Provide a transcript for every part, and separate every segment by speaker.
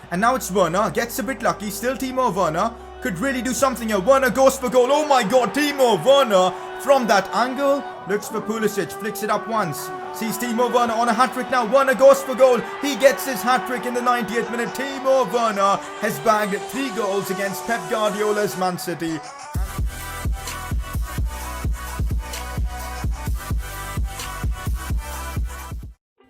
Speaker 1: And now it's Werner. Gets a bit lucky. Still Timo Werner. Could really do something here. Werner goes for goal. Oh my god, Timo Werner from that angle. Looks for Pulisic. Flicks it up once. Sees Timo Werner on a hat-trick now. Werner goes for goal. He gets his hat-trick in the 90th minute. Timo Werner has bagged 3 goals against Pep Guardiola's Man City.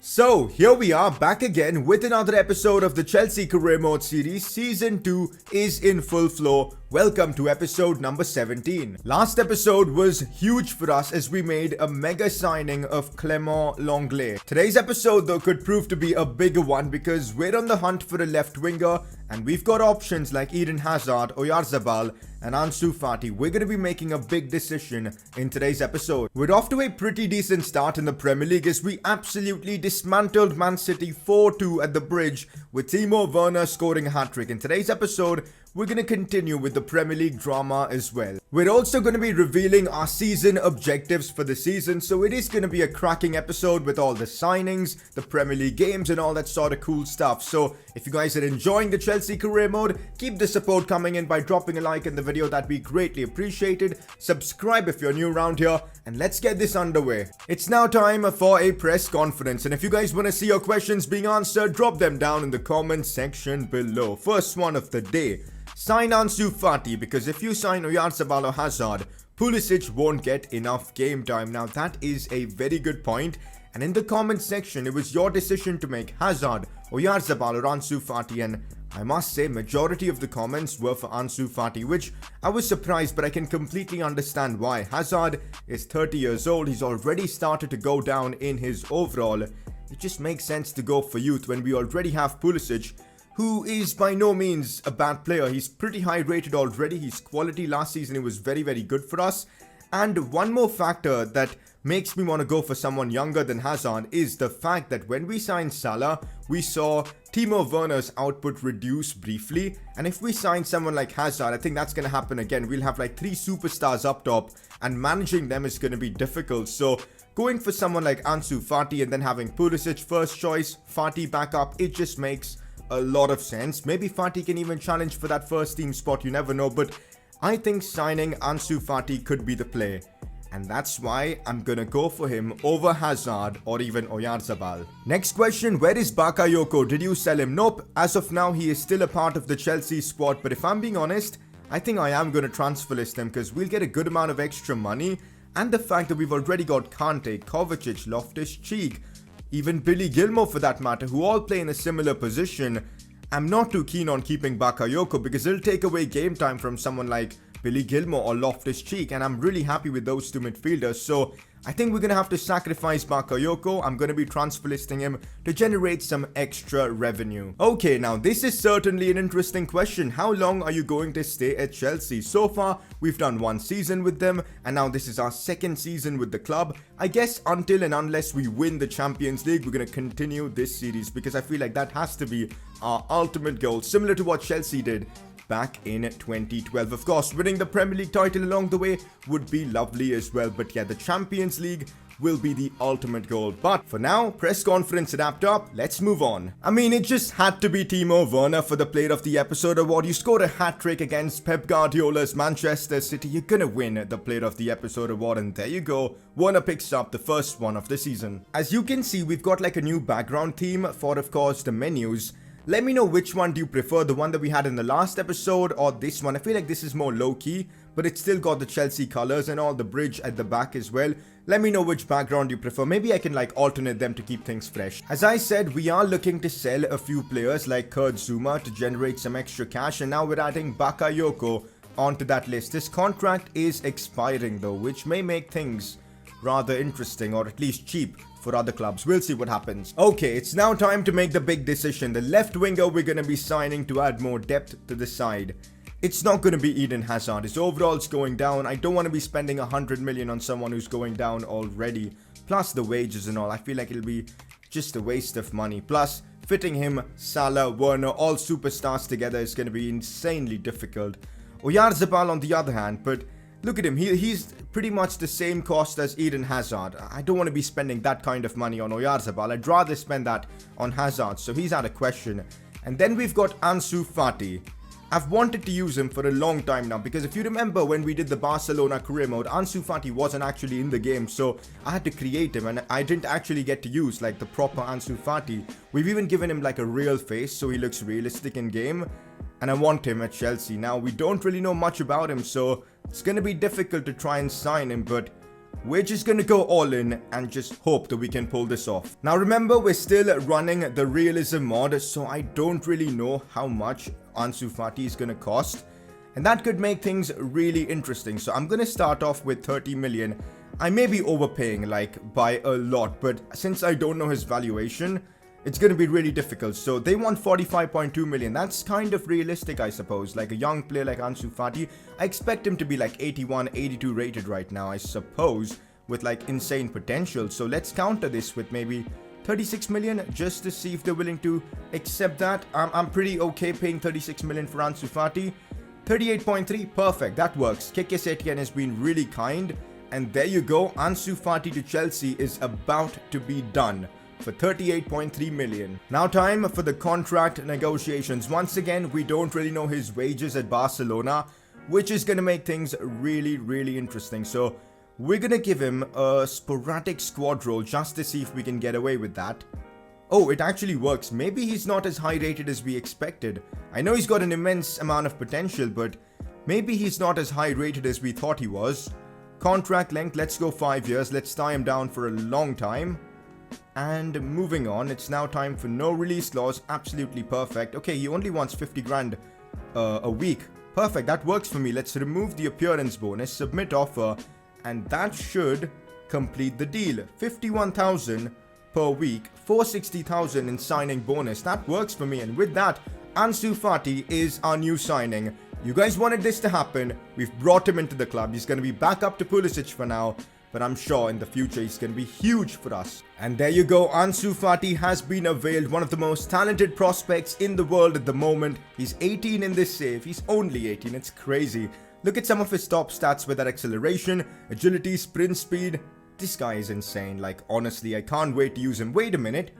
Speaker 1: So, here we are back again with another episode of the Chelsea Career Mode series. Season 2 is in full flow. Welcome to episode number 17. Last episode was huge for us as we made a mega signing of Clément Lenglet. Today's episode though could prove to be a bigger one because we're on the hunt for a left winger and we've got options like Eden Hazard, Oyarzabal and ANSU Fati. We're going to be making a big decision in today's episode. We're off to a pretty decent start in the Premier League as we absolutely dismantled Man City 4-2 at the Bridge with Timo Werner scoring a hat-trick. In today's episode, we're going to continue with the Premier League drama as well. We're also going to be revealing our season objectives for the season, so it is going to be a cracking episode with all the signings, the Premier League games and all that sort of cool stuff. So if you guys are enjoying the Chelsea Career Mode, keep the support coming in by dropping a like in the video. That'd be greatly appreciated. Subscribe if you're new around here and let's get this underway. It's now time for a press conference, and if you guys want to see your questions being answered, drop them down in the comment section below. First one of the day. Sign ANSU Fati, because if you sign Oyarzabal or Hazard, Pulisic won't get enough game time. Now that is a very good point, and in the comment section it was your decision to make Hazard, Oyarzabal or ANSU Fati, and I must say majority of the comments were for ANSU Fati, which I was surprised, but I can completely understand why. Hazard is 30 years old, he's already started to go down in his overall. It just makes sense to go for youth when we already have Pulisic, who is by no means a bad player. He's pretty high rated already. His quality last season, it was very, very good for us. And one more factor that makes me want to go for someone younger than Hazard is the fact that when we signed Salah, we saw Timo Werner's output reduce briefly. And if we sign someone like Hazard, I think that's going to happen again. We'll have like 3 superstars up top and managing them is going to be difficult. So going for someone like ANSU Fati and then having Pulisic first choice, Fati backup, it just makes a lot of sense. Maybe Fati can even challenge for that first team spot, you never know, but I think signing ANSU Fati could be the play, and that's why I'm gonna go for him over Hazard or even Oyarzabal. Next question, where is Bakayoko? Did you sell him? Nope, as of now he is still a part of the Chelsea squad, but if I'm being honest, I think I am gonna transfer list him because we'll get a good amount of extra money, and the fact that we've already got Kante, Kovacic, Loftus-Cheek, even Billy Gilmour for that matter, who all play in a similar position. I'm not too keen on keeping Bakayoko because it'll take away game time from someone like Billy Gilmour or Loftus-Cheek, and I'm really happy with those 2 midfielders. So I think we're going to have to sacrifice Bakayoko. I'm going to be transfer listing him to generate some extra revenue. Okay, now this is certainly an interesting question. How long are you going to stay at Chelsea? So far, we've done 1 season with them, and now this is our 2nd season with the club. I guess until and unless we win the Champions League, we're going to continue this series because I feel like that has to be our ultimate goal, similar to what Chelsea did back in 2012. Of course, winning the Premier League title along the way would be lovely as well, but yeah, the Champions League will be the ultimate goal. But for now, press conference wrapped up, let's move on. I mean, it just had to be Timo Werner for the Player of the Episode award. You scored a hat-trick against Pep Guardiola's Manchester City, you're gonna win the Player of the Episode award, and there you go, Werner picks up the first one of the season. As you can see, we've got like a new background theme for, of course, the menus. Let me know which one do you prefer, the one that we had in the last episode or this one. I feel like this is more low-key, but it's still got the Chelsea colors and all, the bridge at the back as well. Let me know which background you prefer. Maybe I can like alternate them to keep things fresh. As I said, we are looking to sell a few players like Kurt Zuma to generate some extra cash, and now we're adding Bakayoko onto that list. This contract is expiring though, which may make things rather interesting, or at least cheap for other clubs. We'll see what happens. Okay, it's now time to make the big decision. The left winger we're going to be signing to add more depth to the side. It's not going to be Eden Hazard. His overall's going down. I don't want to be spending 100 million on someone who's going down already. Plus the wages and all. I feel like it'll be just a waste of money. Plus, fitting him, Salah, Werner, all superstars together is going to be insanely difficult. Oyarzabal on the other hand, but look at him, he's pretty much the same cost as Eden Hazard. I don't want to be spending that kind of money on Oyarzabal. I'd rather spend that on Hazard, so he's out of question. And then we've got ANSU Fati. I've wanted to use him for a long time now, because if you remember when we did the Barcelona career mode, ANSU Fati wasn't actually in the game, so I had to create him and I didn't actually get to use like the proper ANSU Fati. We've even given him like a real face so he looks realistic in game, and I want him at Chelsea. Now we don't really know much about him, so it's gonna be difficult to try and sign him, but we're just gonna go all in and just hope that we can pull this off. Now remember, we're still running the realism mod, so I don't really know how much ANSU Fati is gonna cost, and that could make things really interesting. So I'm gonna start off with 30 million. I may be overpaying like by a lot, but since I don't know his valuation, it's going to be really difficult. So they want 45.2 million. That's kind of realistic, I suppose. Like a young player like ANSU Fati, I expect him to be like 81, 82 rated right now, I suppose, with like insane potential. So let's counter this with maybe 36 million just to see if they're willing to accept that. I'm pretty okay paying 36 million for ANSU Fati. 38.3, perfect, that works. Keke Setien has been really kind. And there you go, ANSU Fati to Chelsea is about to be done for 38.3 million. Now time for the contract negotiations. Once again, we don't really know his wages at Barcelona, which is going to make things really interesting. So we're going to give him a sporadic squad role just to see if we can get away with that. Oh, it actually works. Maybe he's not as high rated as we expected. I know he's got an immense amount of potential, but maybe he's not as high rated as we thought he was. Contract length, let's go 5 years. Let's tie him down for a long time. And moving on, it's now time for no release clause. Absolutely perfect. Okay, he only wants 50 grand a week. Perfect, that works for me. Let's remove the appearance bonus, submit offer, and that should complete the deal. 51,000 per week, 460,000 in signing bonus. That works for me, and with that, ANSU Fati is our new signing. You guys wanted this to happen. We've brought him into the club. He's going to be back up to Pulisic for now, but I'm sure in the future he's going to be huge for us. And there you go, ANSU Fati has been availed, one of the most talented prospects in the world at the moment. He's 18 in this save. He's only 18, it's crazy. Look at some of his top stats with that acceleration, agility, sprint speed. This guy is insane. Like, honestly, I can't wait to use him. Wait a minute.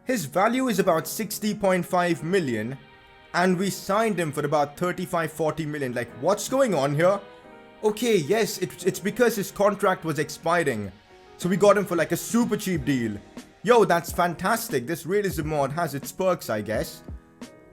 Speaker 1: His value is about 60.5 million. And we signed him for about 35-40 million. Like, what's going on here? Okay, yes, it's because his contract was expiring. So we got him for like a super cheap deal. Yo, that's fantastic. This realism mod has its perks, I guess.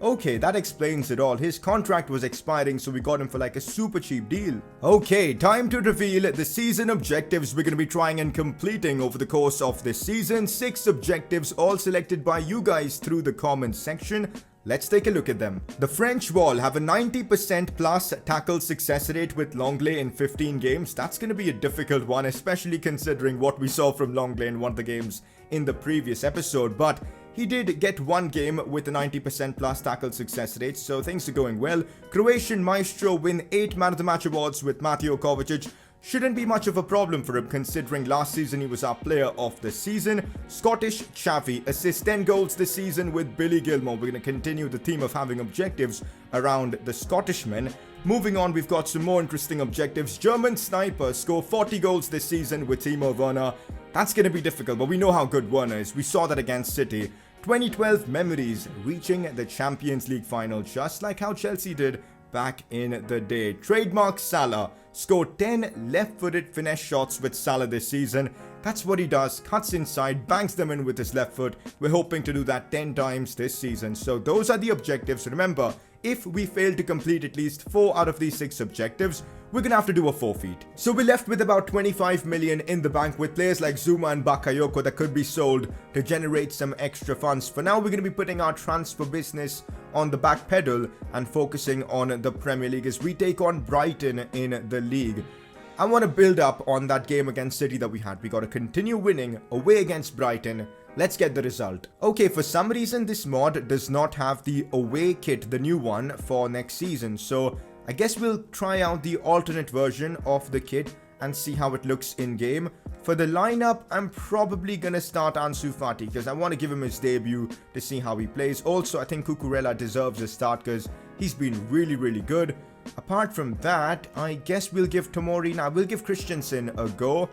Speaker 1: Okay, that explains it all. His contract was expiring, so we got him for like a super cheap deal. Okay, time to reveal the season objectives we're going to be trying and completing over the course of this season. 6 objectives, all selected by you guys through the comments section. Let's take a look at them. The French Wall have a 90% plus tackle success rate with Longley in 15 games. That's going to be a difficult one, especially considering what we saw from Longley in one of the games in the previous episode. But he did get one game with a 90% plus tackle success rate, so things are going well. Croatian Maestro win 8 Man of the Match awards with Mateo Kovacic. Shouldn't be much of a problem for him considering last season he was our player of the season. Scottish Chavi assists 10 goals this season with Billy Gilmore. We're going to continue the theme of having objectives around the Scottishmen. Moving on, we've got some more interesting objectives. German Sniper score 40 goals this season with Timo Werner. That's going to be difficult, but we know how good Werner is. We saw that against City. 2012 memories, reaching the Champions League final just like how Chelsea did back in the day. Trademark Salah scored 10 left-footed finesse shots with Salah this season. That's what he does, cuts inside, bangs them in with his left foot. We're hoping to do that 10 times this season. So those are the objectives. Remember, if we fail to complete at least 4 out of these 6 objectives, we're gonna have to do a forfeit. So we're left with about 25 million in the bank with players like Zuma and Bakayoko that could be sold to generate some extra funds. For now, we're gonna be putting our transfer business on the back pedal and focusing on the Premier League as we take on Brighton in the league. I want to build up on that game against City that we had. We got to continue winning away against Brighton. Let's get the result. Okay, for some reason this mod does not have the away kit, the new one, for next season. So I guess we'll try out the alternate version of the kit and see how it looks in game. For the lineup, I'm probably gonna start ANSU Fati because I want to give him his debut to see how he plays. Also, I think Cucurella deserves a start because he's been really good. Apart from that, I guess we'll give Tomori, now we'll give Christensen a go.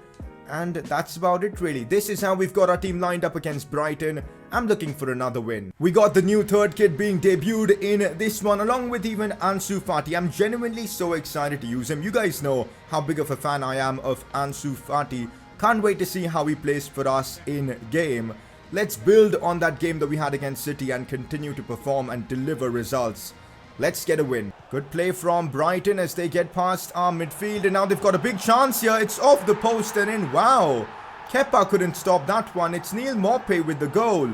Speaker 1: And that's about it really. This is how we've got our team lined up against Brighton. I'm looking for another win. We got the new third kid being debuted in this one, along with even ANSU FATI. I'm genuinely so excited to use him. You guys know how big of a fan I am of ANSU FATI. Can't wait to see how he plays for us in game. Let's build on that game that we had against City and continue to perform and deliver results. Let's get a win. Good play from Brighton as they get past our midfield, and now they've got a big chance here. It's off the post and in. Wow. Kepa couldn't stop that one. It's Neil Maupay with the goal.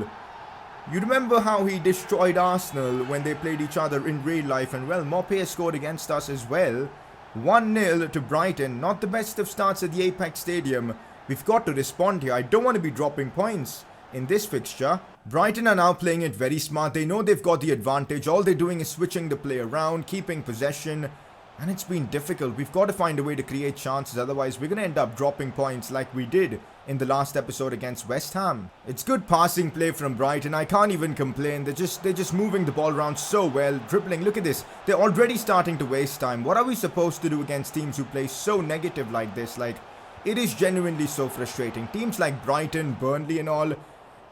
Speaker 1: You remember how he destroyed Arsenal when they played each other in real life, and well, Maupay has scored against us as well. 1-0 to Brighton. Not the best of starts at the Apex Stadium. We've got to respond here. I don't want to be dropping points in this fixture. Brighton are now playing it very smart. They know they've got the advantage. All they're doing is switching the play around, keeping possession, and it's been difficult. We've got to find a way to create chances, otherwise we're going to end up dropping points like we did in the last episode against West Ham. It's good passing play from Brighton. I can't even complain. They're just moving the ball around so well, dribbling. Look at this. They're already starting to waste time. What are we supposed to do against teams who play so negative like this? Like, it is genuinely so frustrating. Teams like Brighton, Burnley and all,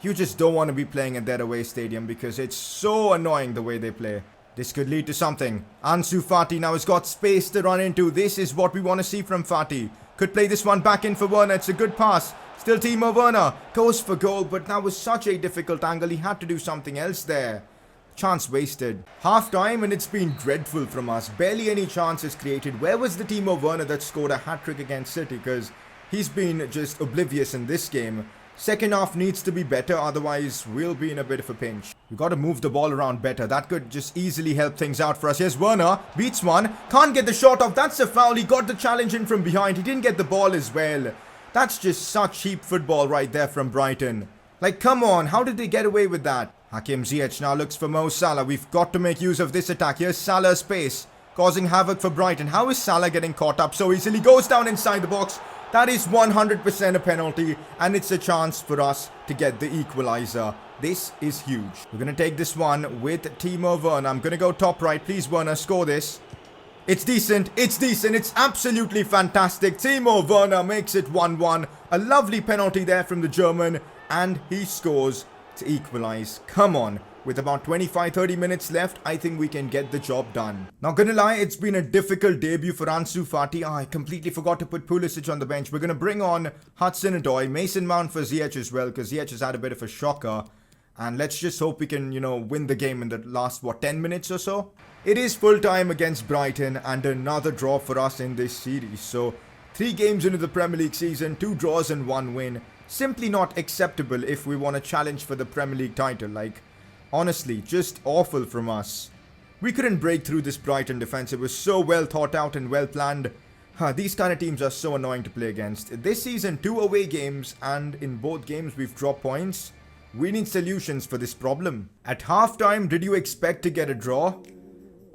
Speaker 1: you just don't want to be playing at their away stadium because it's so annoying the way they play. This could lead to something. ANSU FATI now has got space to run into. This is what we want to see from FATI. Could play this one back in for Werner. It's a good pass. Still Timo Werner. Goes for goal, but that was such a difficult angle. He had to do something else there. Chance wasted. Half time and it's been dreadful from us. Barely any chances created. Where was the Timo Werner that scored a hat-trick against City? Because he's been just oblivious in this game. Second half needs to be better, otherwise we'll be in a bit of a pinch. We've got to move the ball around better. That could just easily help things out for us. Here's Werner, beats one, can't get the shot off. That's a foul. He got the challenge in from behind. He didn't get the ball as well. That's just such cheap football right there from Brighton. Like, come on, how did they get away with that? Hakim Ziyech now looks for Mo Salah. We've got to make use of this attack. Here's Salah's pace, causing havoc for Brighton. How is Salah getting caught up so easily? Goes down inside the box. That is 100% a penalty, and it's a chance for us to get the equalizer. This is huge. We're going to take this one with Timo Werner. I'm going to go top right. Please, Werner, score this. It's decent. It's decent. It's absolutely fantastic. Timo Werner makes it 1-1. A lovely penalty there from the German, and he scores to equalize. Come on. With about 25-30 minutes left, I think we can get the job done. Not gonna lie, it's been a difficult debut for ANSU FATI. I completely forgot to put Pulisic on the bench. We're gonna bring on Hudson-Odoi, Mason Mount for Ziyech as well, because Ziyech has had a bit of a shocker. And let's just hope we can, win the game in the last, 10 minutes or so? It is full time against Brighton and another draw for us in this series. So, 3 games into the Premier League season, 2 draws and 1 win. Simply not acceptable if we want to challenge for the Premier League title. Like, honestly, just awful from us. We couldn't break through this Brighton defense. It was so well thought out and well planned. These kind of teams are so annoying to play against. This season, 2 away games, and in both games we've dropped points. We need solutions for this problem. At halftime, did you expect to get a draw?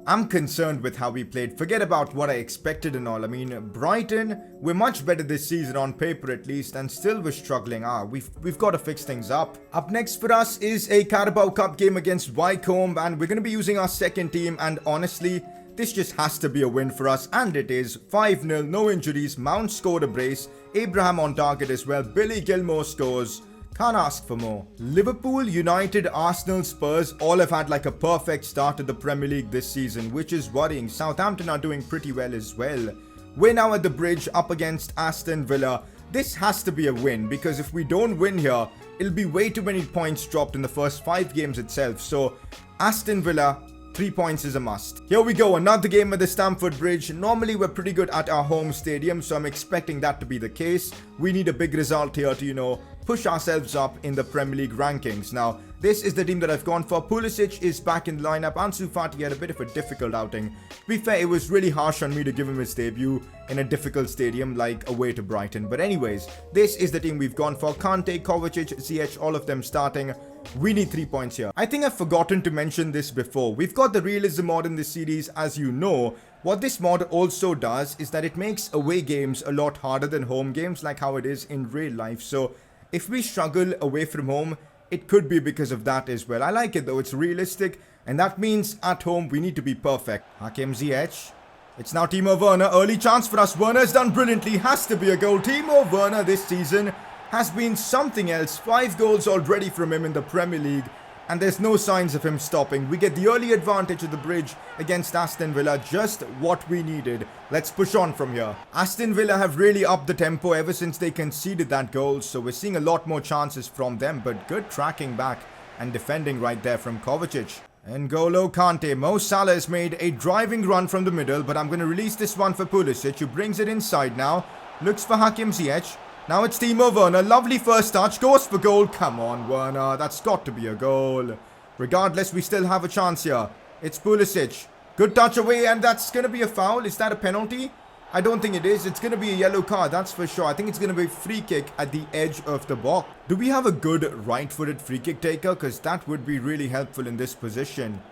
Speaker 1: I'm concerned with how we played. Forget about what I expected and all. I mean, Brighton, we're much better this season on paper at least, and still we're struggling. We've got to fix things up. Up next for us is a Carabao Cup game against Wycombe, and we're going to be using our second team, and honestly, this just has to be a win for us, and it is. 5-0, no injuries, Mount scored a brace, Abraham on target as well, Billy Gilmore scores. Can't ask for more. Liverpool, United, Arsenal, Spurs all have had like a perfect start to the Premier League this season, which is worrying. Southampton are doing pretty well as well. We're now at the bridge up against Aston Villa. This has to be a win, because if we don't win here, it'll be way too many points dropped in the first 5 games itself. So Aston Villa, 3 points is a must. Here we go, another game at the Stamford Bridge. Normally we're pretty good at our home stadium, so I'm expecting that to be the case. We need a big result here to, push ourselves up in the Premier League rankings. Now, this is the team that I've gone for. Pulisic is back in the lineup. ANSU FATI had a bit of a difficult outing. To be fair, it was really harsh on me to give him his debut in a difficult stadium like away to Brighton. But anyways, this is the team we've gone for. Kante, Kovacic, Ziyech, all of them starting. We need 3 points here. I think I've forgotten to mention this before. We've got the realism mod in this series, as you know. What this mod also does is that it makes away games a lot harder than home games, like how it is in real life. So if we struggle away from home, it could be because of that as well. I like it though, it's realistic, and that means at home we need to be perfect. Hakim Ziyech. It's now Timo Werner. Early chance for us. Werner's done brilliantly. Has to be a goal. Timo Werner this season has been something else. 5 goals already from him in the Premier League, and there's no signs of him stopping. We get the early advantage of the bridge against Aston Villa, just what we needed. Let's push on from here. Aston Villa have really upped the tempo ever since they conceded that goal, so we're seeing a lot more chances from them, but good tracking back and defending right there from Kovacic. N'Golo Kante. Mo Salah has made a driving run from the middle, but I'm going to release this one for Pulisic, who brings it inside now. Looks for Hakim Ziyech. Now it's Timo Werner. Lovely first touch. Goes for goal. Come on, Werner. That's got to be a goal. Regardless, we still have a chance here. It's Pulisic. Good touch away, and that's going to be a foul. Is that a penalty? I don't think it is. It's going to be a yellow card, that's for sure. I think it's going to be a free kick at the edge of the box. Do we have a good right-footed free kick taker? Because that would be really helpful in this position.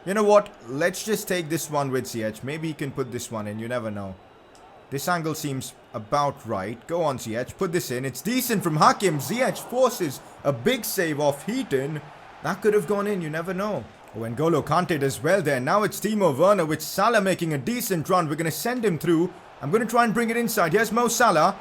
Speaker 1: You know what? Let's just take this one with Ziyech. Maybe he can put this one in. You never know. This angle seems about right. Go on, Ziyech. Put this in. It's decent from Hakim. Ziyech forces a big save off Heaton. That could have gone in. You never know. Oh, N'Golo Kante does well there. Now it's Timo Werner with Salah making a decent run. We're going to send him through. I'm going to try and bring it inside. Here's Mo Salah.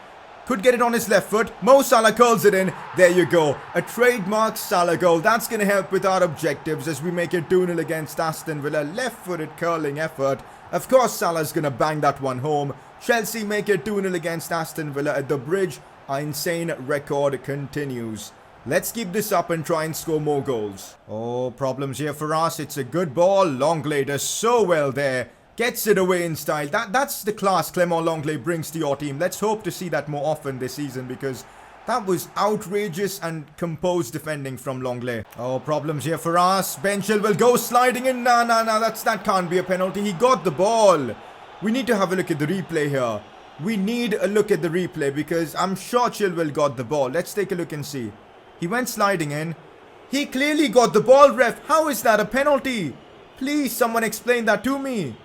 Speaker 1: Could get it on his left foot. Mo Salah curls it in. There you go. A trademark Salah goal. That's going to help with our objectives as we make it 2-0 against Aston Villa. Left-footed curling effort. Of course, Salah's going to bang that one home. Chelsea make it 2-0 against Aston Villa at the bridge. Our insane record continues. Let's keep this up and try and score more goals. Oh, problems here for us. It's a good ball. Longley does so well there. Gets it away in style. That's the class Clement Longley brings to your team. Let's hope to see that more often this season, because that was outrageous and composed defending from Longley. Oh, problems here for us. Ben Chilwell goes sliding in. Nah, that can't be a penalty. He got the ball. We need to have a look at the replay here. We need a look at the replay because I'm sure Chilwell got the ball. Let's take a look and see. He went sliding in. He clearly got the ball, ref. How is that a penalty? Please, someone explain that to me.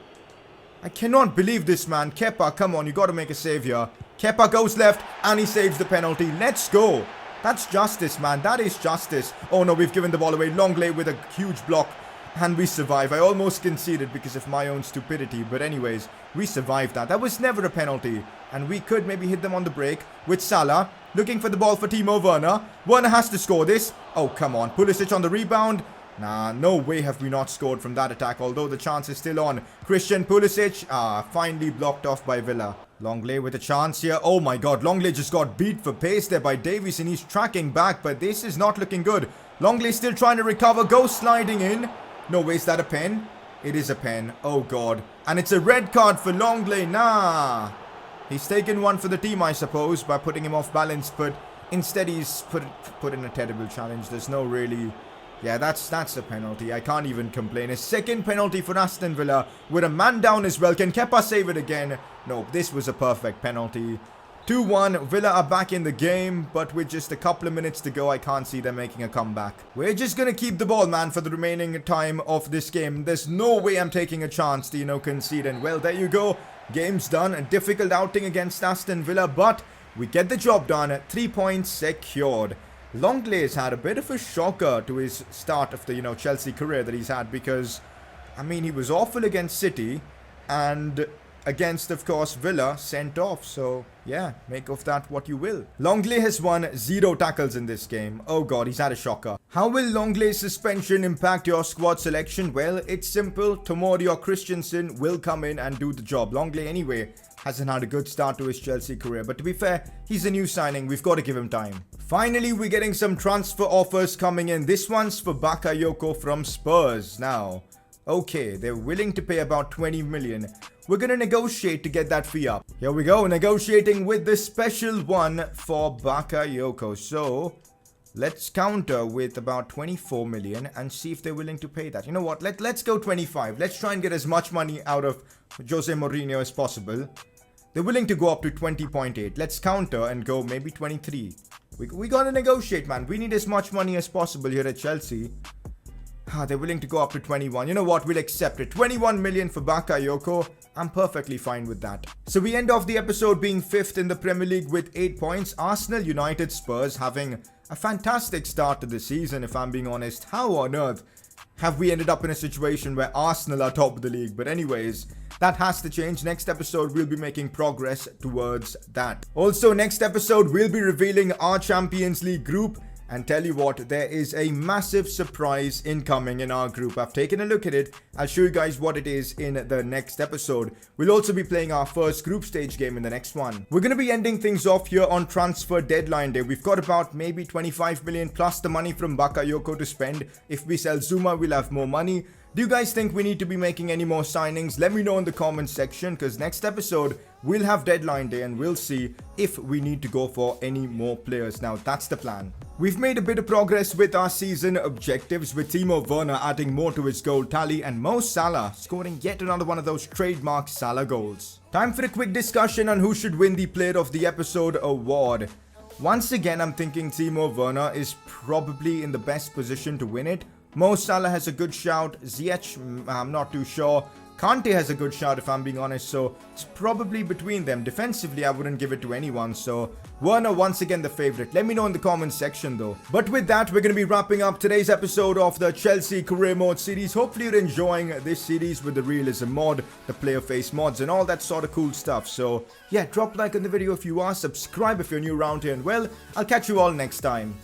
Speaker 1: I cannot believe this, man. Kepa, come on. You got to make a save here. Kepa goes left and he saves the penalty. Let's go. That's justice, man. That is justice. Oh, no, we've given the ball away. Longley with a huge block. And we survive. I almost conceded because of my own stupidity. But anyways, we survived that. That was never a penalty. And we could maybe hit them on the break with Salah. Looking for the ball for Timo Werner. Werner has to score this. Oh, come on. Pulisic on the rebound. Nah, no way have we not scored from that attack. Although the chance is still on. Christian Pulisic. Finally blocked off by Villa. Longley with a chance here. Oh my god. Longley just got beat for pace there by Davies. And he's tracking back. But this is not looking good. Longley still trying to recover. Goes sliding in. No way, is that a pen? It is a pen. Oh god. And it's a red card for Longley. Nah. He's taken one for the team, I suppose, by putting him off balance. But instead he's put in a terrible challenge. There's no really... Yeah, that's a penalty. I can't even complain. A second penalty for Aston Villa with a man down as well. Can Kepa save it again? No, this was a perfect penalty. 2-1, Villa are back in the game, but with just a couple of minutes to go, I can't see them making a comeback. We're just going to keep the ball, man, for the remaining time of this game. There's no way I'm taking a chance to, concede. And, well, there you go. Game's done. A difficult outing against Aston Villa, but we get the job done. 3 points secured. Longley has had a bit of a shocker to his start of the, Chelsea career that he's had because, I mean, he was awful against City and... against, of course, Villa, sent off. So, yeah, make of that what you will. Longley has won 0 tackles in this game. Oh, God, he's had a shocker. How will Longley's suspension impact your squad selection? Well, it's simple. Tomori or Christensen will come in and do the job. Longley, anyway, hasn't had a good start to his Chelsea career. But to be fair, he's a new signing. We've got to give him time. Finally, we're getting some transfer offers coming in. This one's for Bakayoko from Spurs. Now, okay, they're willing to pay about 20 million. We're going to negotiate to get that fee up. Here we go, negotiating with the special one for Bakayoko. So, let's counter with about 24 million and see if they're willing to pay that. You know what, let's go 25. Let's try and get as much money out of Jose Mourinho as possible. They're willing to go up to 20.8. Let's counter and go maybe 23. We got to negotiate, man. We need as much money as possible here at Chelsea. They're willing to go up to 21. You know what? We'll accept it. 21 million for Bakayoko. I'm perfectly fine with that. So we end off the episode being 5th in the Premier League with 8 points. Arsenal, United, Spurs having a fantastic start to the season, if I'm being honest. How on earth have we ended up in a situation where Arsenal are top of the league? But anyways, that has to change. Next episode, we'll be making progress towards that. Also, next episode, we'll be revealing our Champions League group. And tell you what, there is a massive surprise incoming in our group. I've taken a look at it. I'll show you guys what it is in the next episode. We'll also be playing our first group stage game in the next one. We're going to be ending things off here on transfer deadline day. We've got about maybe 25 million plus the money from Bakayoko to spend. If we sell Zuma, we'll have more money. Do you guys think we need to be making any more signings? Let me know in the comments section, because next episode we'll have deadline day and we'll see if we need to go for any more players. Now that's the plan. We've made a bit of progress with our season objectives, with Timo Werner adding more to his goal tally and Mo Salah scoring yet another one of those trademark Salah goals. Time for a quick discussion on who should win the Player of the Episode award. Once again, I'm thinking Timo Werner is probably in the best position to win it. Mo Salah has a good shout. Ziyech, I'm not too sure. Kante has a good shout if I'm being honest, so it's probably between them. Defensively, I wouldn't give it to anyone, so Werner once again the favourite. Let me know in the comments section though. But with that, we're going to be wrapping up today's episode of the Chelsea Career Mode series. Hopefully you're enjoying this series with the realism mod, the player face mods and all that sort of cool stuff. So yeah, drop a like on the video if you are, subscribe if you're new around here, and well, I'll catch you all next time.